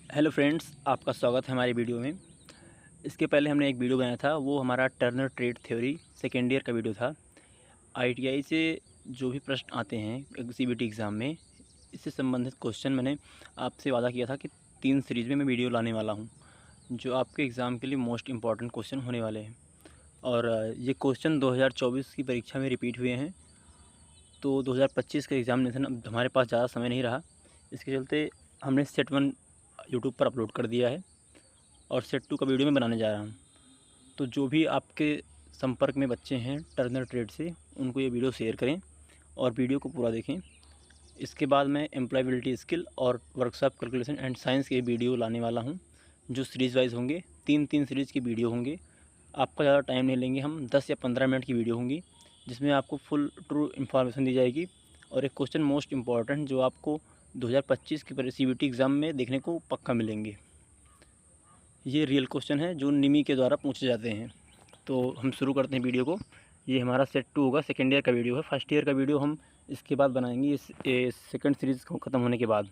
Hello friends, आपका स्वागत है हमारी वीडियो में। इसके पहले हमने एक वीडियो बनाया था, वो हमारा Turner trade theory second year का वीडियो था। आईटीआई से जो भी प्रश्न आते हैं सीबीटी एग्ज़ाम में, इससे संबंधित क्वेश्चन मैंने आपसे वादा किया था कि 3 सीरीज़ में मैं वीडियो लाने वाला हूं, जो आपके एग्ज़ाम के लिए मोस्ट इम्पॉर्टेंट क्वेश्चन होने वाले हैं। और ये क्वेश्चन 2024 की परीक्षा में रिपीट हुए हैं, तो 2025 का एग्ज़ामिनेशन अब हमारे पास ज़्यादा समय नहीं रहा। इसके चलते हमने सेट 1 यूट्यूब पर अपलोड कर दिया है और सेट 2 का वीडियो मैं बनाने जा रहा हूँ। तो जो भी आपके संपर्क में बच्चे हैं टर्नर ट्रेड से, उनको ये वीडियो शेयर करें और वीडियो को पूरा देखें। इसके बाद मैं एम्प्लॉयबिलिटी स्किल और वर्कशॉप कैलकुलेशन एंड साइंस के वीडियो लाने वाला हूँ, जो सीरीज़ वाइज होंगे। 3-3 सीरीज़ की वीडियो होंगे। आपका ज़्यादा टाइम नहीं लेंगे, हम 10 या 15 मिनट की वीडियो होंगी, जिसमें आपको फुल ट्रू इन्फॉर्मेशन दी जाएगी। और एक क्वेश्चन मोस्ट इम्पॉर्टेंट जो आपको 2025 की सीबीटी एग्ज़ाम में देखने को पक्का मिलेंगे। ये रियल क्वेश्चन है जो निमी के द्वारा पूछे जाते हैं। तो हम शुरू करते हैं वीडियो को। ये हमारा सेट 2 होगा, सेकेंड ईयर का वीडियो है। फर्स्ट ईयर का वीडियो हम इसके बाद बनाएंगे, इस सेकंड सीरीज़ को ख़त्म होने के बाद।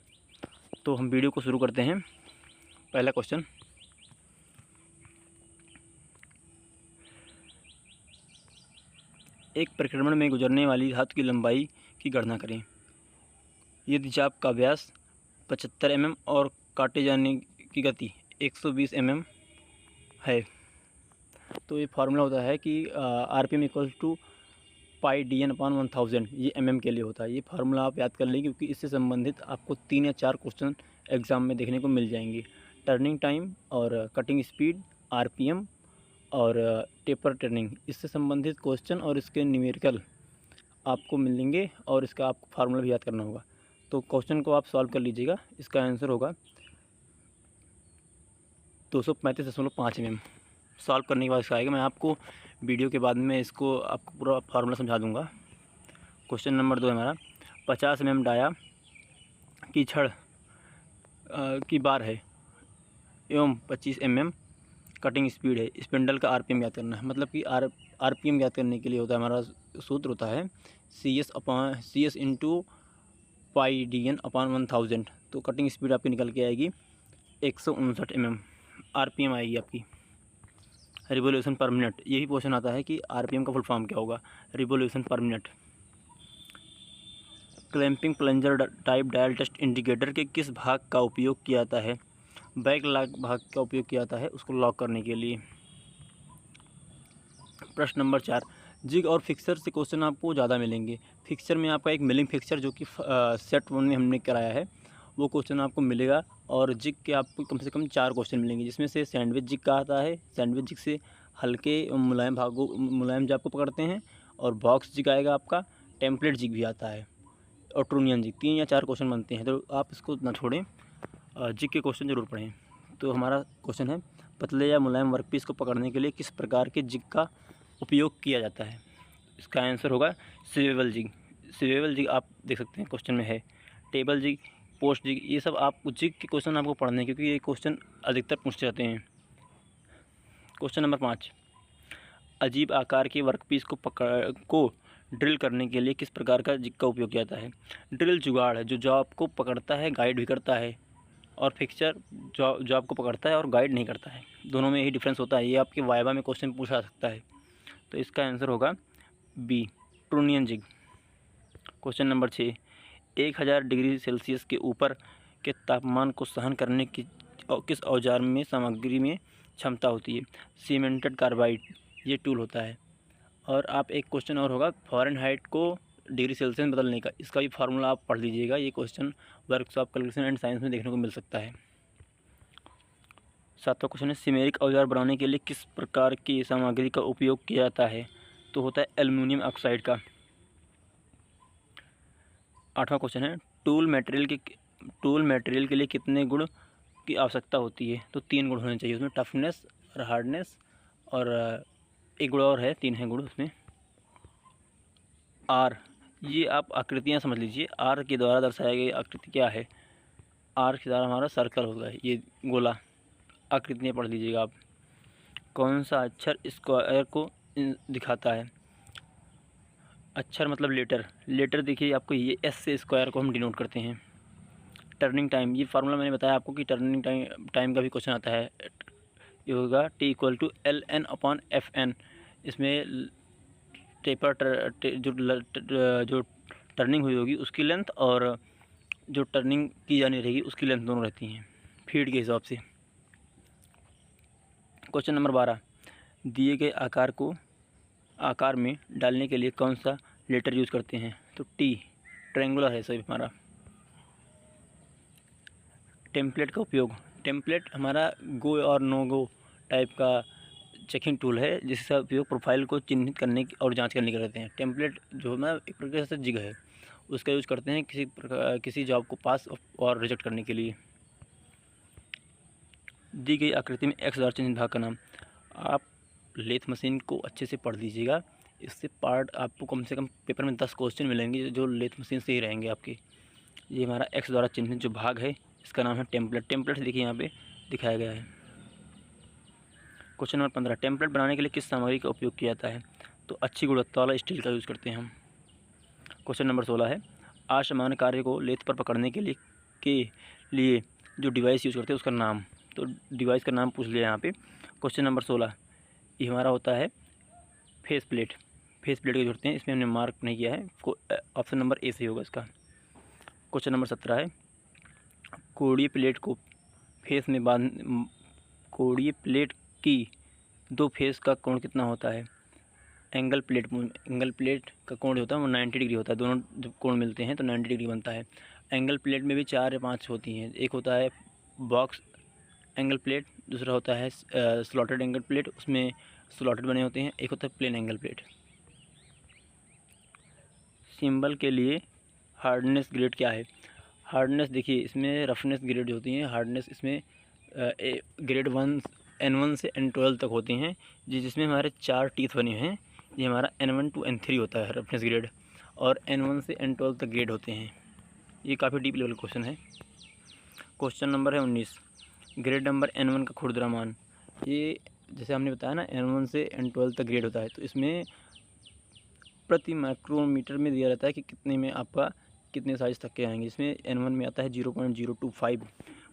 तो हम वीडियो को शुरू करते हैं। पहला क्वेश्चन, एक परिक्रमण में गुजरने वाली धातु की लंबाई की गणना करें। यदि चाप का व्यास 75 mm और काटे जाने की गति 120 mm है, तो ये फार्मूला होता है कि RPM equals to pi DN/1000। ये mm के लिए होता है। ये फार्मूला आप याद कर लें, क्योंकि इससे संबंधित आपको 3 या 4 क्वेश्चन एग्ज़ाम में देखने को मिल जाएंगे। टर्निंग टाइम और कटिंग स्पीड, RPM और टेपर टर्निंग, इससे संबंधित क्वेश्चन और इसके न्यूमेरिकल आपको मिलेंगे, और इसका आपको फार्मूला भी याद करना होगा। तो क्वेश्चन को आप सॉल्व कर लीजिएगा। इसका आंसर होगा 235.5 mm। सॉल्व करने के बाद इसका आएगा। मैं आपको वीडियो के बाद में इसको आपको पूरा फार्मूला समझा दूंगा। क्वेश्चन नंबर 2 है हमारा, 50 mm डाया की छड़ की बार है एवं 25 mm कटिंग स्पीड है। स्पिंडल का RPM ज्ञात करना है। मतलब कि RPM ज्ञात करने के लिए होता है, हमारा सूत्र होता है CS इंटू पाई DN/1000। तो कटिंग स्पीड आपकी निकल के आएगी 159 mm। RPM आएगी आपकी रिवोल्यूशन पर मिनट। यही क्वेश्चन आता है कि RPM का फुल फॉर्म क्या होगा, रिवोल्यूशन पर minute. Clamping plunger type dial test indicator के किस भाग का उपयोग किया जाता है? बैक लॉक भाग का उपयोग किया जाता है उसको लॉक करने के लिए। प्रश्न नंबर 4, जिग और फिक्सर से क्वेश्चन आपको ज़्यादा मिलेंगे। फिक्सर में आपका एक मिलिंग फिक्सर जो कि सेट 1 में हमने कराया है, वो क्वेश्चन आपको मिलेगा। और जिग के आपको कम से कम 4 क्वेश्चन मिलेंगे, जिसमें से सैंडविच जिग का आता है। सैंडविच जिग से हल्के मुलायम जाप को पकड़ते हैं। और बॉक्स जिग आएगा आपका। टेम्पलेट जिग भी आता है और ट्रूनियन जिग। 3 या 4 क्वेश्चन बनते हैं, तो आप इसको ना छोड़ें, जिग के क्वेश्चन ज़रूर पढ़ें। तो हमारा क्वेश्चन है, पतले या मुलायम वर्कपीस को पकड़ने के लिए किस प्रकार के जिग का उपयोग किया जाता है? इसका आंसर होगा स्विवेल जिग। स्विवेल जिग आप देख सकते हैं क्वेश्चन में है। टेबल जिग, पोस्ट जिग, ये सब आप जिग के क्वेश्चन आपको पढ़ने हैं, क्योंकि ये क्वेश्चन अधिकतर पूछे जाते हैं। क्वेश्चन नंबर 5, अजीब आकार के वर्कपीस को ड्रिल करने के लिए किस प्रकार का जिग का उपयोग किया जाता है? ड्रिल जुगाड़ है जो जॉब को पकड़ता है, गाइड भी करता है। और फिक्सचर जॉब को पकड़ता है और गाइड नहीं करता है। दोनों में यही डिफरेंस होता है। ये आपके वाइवा में क्वेश्चन पूछा सकता है। तो इसका आंसर होगा B, trunnion jig. Question number 6, 1000 degree Celsius के ऊपर के तापमान को सहन करने की किस औजार में सामग्री में क्षमता होती है? सीमेंटेड कार्बाइड ये टूल होता है। और आप एक क्वेश्चन और होगा फ़ारेनहाइट को डिग्री सेल्सियस में बदलने का, इसका भी फार्मूला आप पढ़ लीजिएगा। ये question workshop calculation and science में देखने को मिल सकता है। 7वां क्वेश्चन है, सिमेरिक औजार बनाने के लिए किस प्रकार की सामग्री का उपयोग किया जाता है? तो होता है एल्युमिनियम ऑक्साइड का। 8वां क्वेश्चन है, टूल मटेरियल के लिए कितने गुण की आवश्यकता होती है? तो 3 गुण होने चाहिए उसमें, टफनेस और हार्डनेस और एक गुण और है, 3 है गुण उसमें। आर, ये आप आकृतियाँ समझ लीजिए। आर के द्वारा दर्शाया गई आकृति क्या है? आर के द्वारा हमारा सर्कल होगा, ये गोला। आकृतियाँ पढ़ लीजिएगा आप। कौन सा अक्षर स्क्वायर को दिखाता है? अक्षर मतलब लेटर। लेटर देखिए आपको, ये एस से स्क्वायर को हम डिनोट करते हैं। टर्निंग टाइम, ये फार्मूला मैंने बताया आपको कि टर्निंग टाइम का भी क्वेश्चन आता है। ये होगा T=ln/Fn। इसमें जो टर्निंग हुई होगी उसकी लेंथ और जो टर्निंग की जानी रहेगी उसकी लेंथ दोनों रहती हैं फीड के हिसाब से। क्वेश्चन नंबर 12, दिए गए आकार में डालने के लिए कौन सा लेटर यूज़ करते हैं? तो टी, ट्रायंगुलर है सही हमारा। टेम्पलेट का उपयोग, टेम्पलेट हमारा गो और नो गो टाइप का चेकिंग टूल है जिसका उपयोग प्रोफाइल को चिन्हित करने की और जांच करने के लिए करते हैं। टेम्पलेट जो है ना एक प्रकार से जिग है, उसका यूज़ करते हैं किसी जॉब को पास और रिजेक्ट करने के लिए। दी गई आकृति में एक्स द्वारा चिन्हित भाग का नाम। आप लेथ मशीन को अच्छे से पढ़ लीजिएगा, इससे पार्ट आपको कम से कम पेपर में 10 क्वेश्चन मिलेंगे जो लेथ मशीन से ही रहेंगे आपके। ये हमारा एक्स द्वारा चिन्हित जो भाग है इसका नाम है टेम्पलेट। टेम्पलेट देखिए यहाँ पे दिखाया गया है। क्वेश्चन नंबर 15, टेम्पलेट बनाने के लिए किस सामग्री का उपयोग किया जाता है? तो अच्छी गुणवत्ता वाला स्टील का यूज़ करते हैं हम। क्वेश्चन नंबर 16 है, असामान्य कार्य को लेथ पर पकड़ने के लिए जो डिवाइस यूज़ करते हैं उसका नाम। तो डिवाइस का नाम पूछ लिया यहाँ पे। क्वेश्चन नंबर 16 ये हमारा होता है फेस प्लेट। फेस प्लेट का यूज़ करते हैं, इसमें हमने मार्क नहीं किया है, ऑप्शन नंबर ए सही होगा इसका। क्वेश्चन नंबर 17 है, कोड़ीय प्लेट को फेस में कोड़ीय प्लेट की 2 फेस का कोण कितना होता है? एंगल प्लेट का कोण होता है वो 90 डिग्री होता है। दोनों जब कोण मिलते हैं तो 90 डिग्री बनता है। एंगल प्लेट में भी 4 या 5 होती हैं। एक होता है बॉक्स एंगल प्लेट, दूसरा होता है स्लॉटेड एंगल प्लेट, उसमें स्लॉटेड बने होते हैं। एक होता है प्लेन एंगल प्लेट। सिंबल के लिए हार्डनेस ग्रेड क्या है? हार्डनेस देखिए इसमें रफनेस ग्रेड होती हैं। हार्डनेस इसमें ग्रेड 1 N1 से N12 तक होती हैं जिसमें हमारे 4 टीथ बने हैं। ये हमारा N1 to N3 होता है रफनेस ग्रेड, और N1 से N12 तक ग्रेड होते हैं। ये काफ़ी डीप लेवल क्वेश्चन है। क्वेश्चन नंबर है 19, ग्रेड नंबर N1 का खुरदरामान। ये जैसे हमने बताया ना N1 से N12 तक ग्रेड होता है, तो इसमें प्रति माइक्रोमीटर में दिया रहता है कि कितने में आपका कितने साइज तक के आएंगे। इसमें N1 में आता है 0.025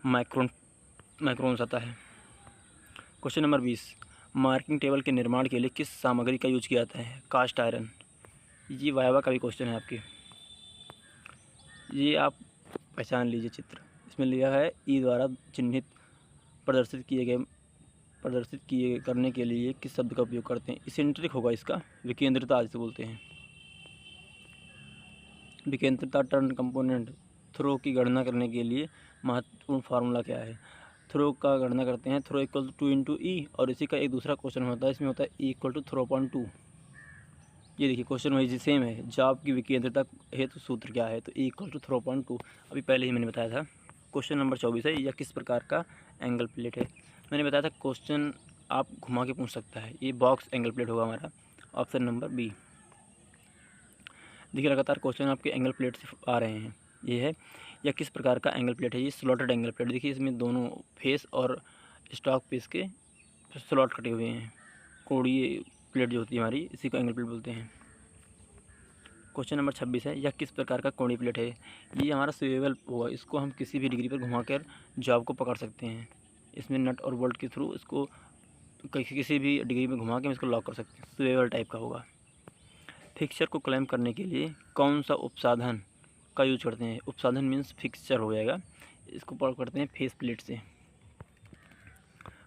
माइक्रोन्स आता है। क्वेश्चन नंबर 20, मार्किंग टेबल के निर्माण के लिए किस सामग्री का यूज किया जाता है? Cast iron. ये वाइवा का भी क्वेश्चन है आपके, ये आप पहचान लीजिए चित्र। इसमें लिया है ई द्वारा चिन्हित प्रदर्शित किए करने के लिए किस शब्द का उपयोग करते हैं? इसेंट्रिक होगा इसका, विकेंद्रता जिसे बोलते हैं। विकेंद्रता टर्न कंपोनेंट थ्रो की गणना करने के लिए महत्वपूर्ण फार्मूला क्या है? थ्रो का गणना करते हैं, थ्रो इक्वल टू 2 × E, और इसी का एक दूसरा क्वेश्चन होता है, इसमें होता है E equal to throw upon 2। ये देखिए क्वेश्चन वही सेम है, जॉब की विकेंद्रता हेतु सूत्र क्या है? तो E equal to throw upon 2, अभी पहले ही मैंने बताया था। क्वेश्चन नंबर 24 है, यह किस प्रकार का एंगल प्लेट है? मैंने बताया था क्वेश्चन आप घुमा के पूछ सकता है। ये बॉक्स एंगल प्लेट होगा हमारा, ऑप्शन नंबर बी। देखिए लगातार क्वेश्चन आपके एंगल प्लेट से आ रहे हैं। ये है, यह किस प्रकार का एंगल प्लेट है? ये स्लॉटेड एंगल प्लेट। देखिए इसमें दोनों फेस और स्टॉक पीस के स्लॉट कटे हुए हैं। कोड़ीय प्लेट जो होती है हमारी, इसी को एंगल प्लेट बोलते हैं। क्वेश्चन नंबर 26 है, यह किस प्रकार का कोणीय प्लेट है? ये हमारा स्विवेबल होगा, इसको हम किसी भी डिग्री पर घुमाकर जॉब को पकड़ सकते हैं। इसमें नट और बोल्ट के थ्रू इसको किसी भी डिग्री में घुमा के इसको लॉक कर सकते हैं। स्विवेबल टाइप का होगा। फिक्सचर को क्लैम्प करने के लिए कौन सा उपसाधन का यूज करते हैं? उपसाधन मीन्स फिक्सचर हो जाएगा, इसको पकड़ करते हैं फेस प्लेट से।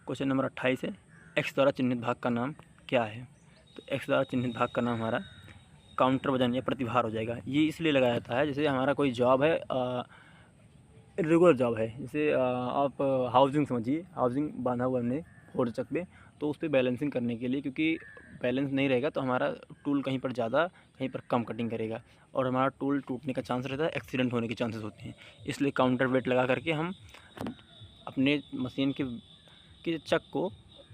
क्वेश्चन नंबर 28 है, एक्स द्वारा चिन्हित भाग का नाम क्या है? तो एक्स द्वारा चिन्हित भाग का नाम हमारा काउंटर वजन या प्रतिभार हो जाएगा। ये इसलिए लगाया जाता है जैसे हमारा कोई जॉब है, रेगुलर जॉब है, जैसे आप हाउसिंग समझिए, हाउसिंग बांधा हुआ हमने फोर चक पे, तो उस पर बैलेंसिंग करने के लिए, क्योंकि बैलेंस नहीं रहेगा तो हमारा टूल कहीं पर ज़्यादा कहीं पर कम कटिंग करेगा और हमारा टूल टूटने का चांस रहता है, एक्सीडेंट होने के चांसेस होते हैं। इसलिए काउंटर वेट लगा करके हम अपने मशीन के चक को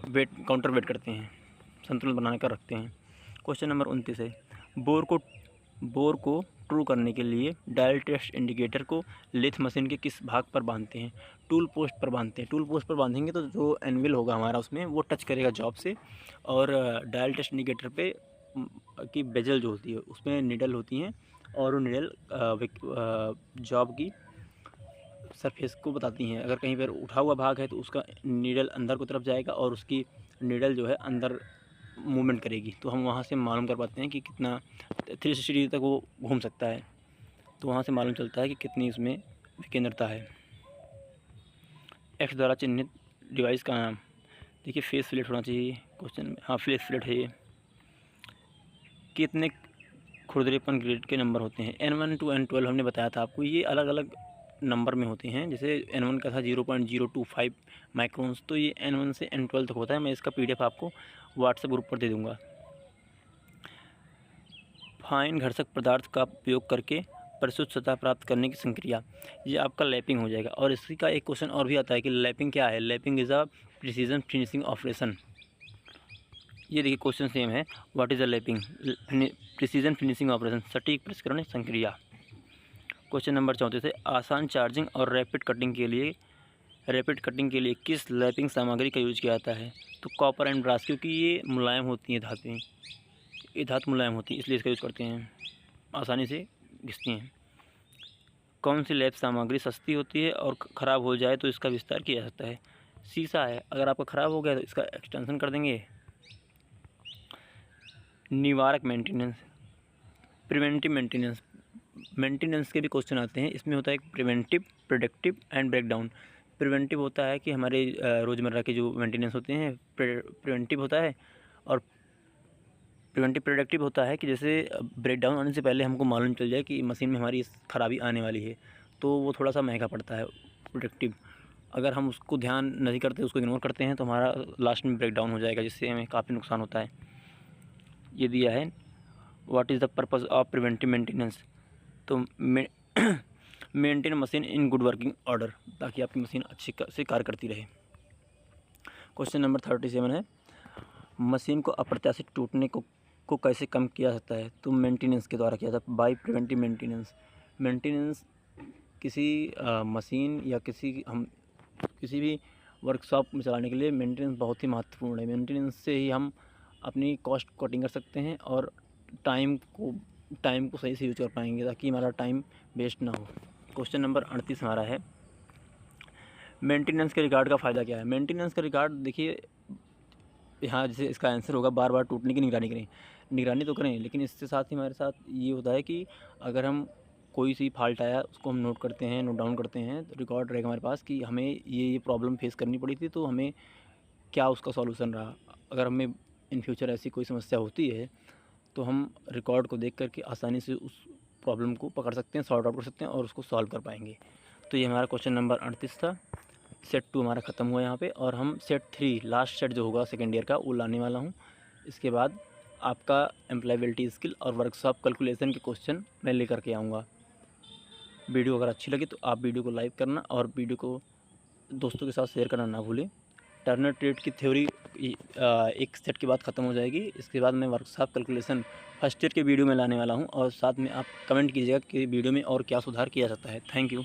काउंटर वेट करते हैं, संतुलन बना कर रखते हैं। क्वेश्चन नंबर 29 है, बोर को ट्रू करने के लिए डायल टेस्ट इंडिकेटर को लेथ मशीन के किस भाग पर बांधते हैं? टूल पोस्ट पर बांधते हैं। टूल पोस्ट पर बांधेंगे तो जो एनविल होगा हमारा उसमें वो टच करेगा जॉब से, और डायल टेस्ट इंडिकेटर पे की बेजल जो होती है उसमें निडल होती हैं, और वो निडल जॉब की सरफेस को बताती हैं। अगर कहीं पर उठा हुआ भाग है तो उसका नीडल अंदर की तरफ जाएगा और उसकी नीडल जो है अंदर मूवमेंट करेगी, तो हम वहाँ से मालूम कर पाते हैं कि कितना 360 डिग्री तक वो घूम सकता है। तो वहाँ से मालूम चलता है कि कितनी इसमें विकेंद्रता है। एक्स द्वारा चिन्हित डिवाइस का नाम, देखिए फेस फिलेट होना चाहिए क्वेश्चन में। हाँ, फेस फिलेट है ये। कितने खुरदरेपन ग्रेड के नंबर होते हैं? N1 to N12 हमने बताया था आपको, ये अलग अलग नंबर में होते हैं। जैसे N1 का था 0.025 माइक्रोन्स, तो ये N1 से N12 तक होता है। मैं इसका PDF आपको व्हाट्सएप ग्रुप पर दे दूँगा। फाइन घर्षक पदार्थ का उपयोग करके परिशुद्ध सतह प्राप्त करने की संक्रिया, ये आपका लैपिंग हो जाएगा। और इसी का एक क्वेश्चन और भी आता है कि लैपिंग क्या है? Lapping is a precision finishing operation. ये देखिए क्वेश्चन सेम है, what is a lapping? Precision finishing operation, सटीक परिष्करण संक्रिया। क्वेश्चन नंबर 34 है, आसान चार्जिंग और रैपिड कटिंग के लिए किस लैपिंग सामग्री का यूज किया जाता है? तो कॉपर एंड ब्रास, क्योंकि ये मुलायम होती हैं धातुएँ, ये धातु मुलायम होती है इसलिए इसका यूज़ करते हैं, आसानी से घिसती हैं। कौन सी लैप सामग्री सस्ती होती है और ख़राब हो जाए तो इसका विस्तार किया जा सकता है? शीशा है, अगर आपका ख़राब हो गया तो इसका एक्सटेंशन कर देंगे। निवारक मेंटेनेंस, प्रिवेंटिव मेंटेनेंस के भी क्वेश्चन आते हैं। इसमें होता है एक preventive, productive and breakdown. Preventive होता है कि हमारे रोज़मर्रा के जो मेंटेनेंस होते हैं, प्रिवेंटिव होता है। और प्रिवेंटिव प्रोडक्टिव होता है कि जैसे ब्रेकडाउन आने से पहले हमको मालूम चल जाए कि मशीन में हमारी ख़राबी आने वाली है, तो वो थोड़ा सा महंगा पड़ता है प्रोडक्टिव। अगर हम उसको ध्यान नहीं करते, उसको इग्नोर करते हैं, तो हमारा लास्ट में ब्रेकडाउन हो जाएगा, जिससे हमें काफ़ी नुकसान होता है। ये दिया है, what is the purpose of preventive maintenance? तो maintain machine in good working order, ताकि आपकी मशीन अच्छी से कार्य करती रहे। क्वेश्चन नंबर 37 है, मशीन को अप्रत्याशित टूटने को कैसे कम किया जा सकता है? तो मेंटेनेंस के द्वारा किया जाता है, बाय प्रिवेंटिव मेंटेनेंस किसी मशीन या किसी भी वर्कशॉप में चलाने के लिए मेंटेनेंस बहुत ही महत्वपूर्ण है। मेंटेनेंस से ही हम अपनी कॉस्ट कटिंग कर सकते हैं और टाइम को सही से यूज कर पाएंगे, ताकि हमारा टाइम वेस्ट ना हो। क्वेश्चन नंबर 38 हमारा है, मेंटेनेंस के रिकॉर्ड का फ़ायदा क्या है? मेंटेनेंस का रिकॉर्ड देखिए, यहाँ जैसे इसका आंसर होगा बार बार टूटने की निगरानी करें। निगरानी तो करें, लेकिन इसके साथ ही हमारे साथ ये होता है कि अगर हम कोई सी फॉल्ट आया उसको हम नोट डाउन करते हैं, तो रिकॉर्ड रहेगा हमारे पास कि हमें ये प्रॉब्लम फेस करनी पड़ी थी, तो हमें क्या उसका सॉल्यूशन रहा। अगर हमें इन फ्यूचर ऐसी कोई समस्या होती है तो हम रिकॉर्ड को देख करके आसानी से उस प्रॉब्लम को पकड़ सकते हैं, सॉर्ट आउट कर सकते हैं और उसको सॉल्व कर पाएंगे। तो ये हमारा क्वेश्चन नंबर 38 था। सेट 2 हमारा ख़त्म हुआ यहाँ पे, और हम सेट 3 लास्ट सेट जो होगा सेकेंड ईयर का वो लाने वाला हूँ। इसके बाद आपका एम्प्लॉयबिलिटी स्किल और वर्कशॉप कैलकुलेशन के क्वेश्चन मैं लेकर के आऊँगा। वीडियो अगर अच्छी लगी तो आप वीडियो को लाइक करना और वीडियो को दोस्तों के साथ शेयर करना ना भूलें। टर्नर ट्रेड की थ्योरी एक सेट के बाद ख़त्म हो जाएगी। इसके बाद मैं वर्कशॉप कैलकुलेशन फर्स्ट ईयर के वीडियो में लाने वाला हूँ, और साथ में आप कमेंट कीजिएगा कि वीडियो में और क्या सुधार किया जाता है। Thank you.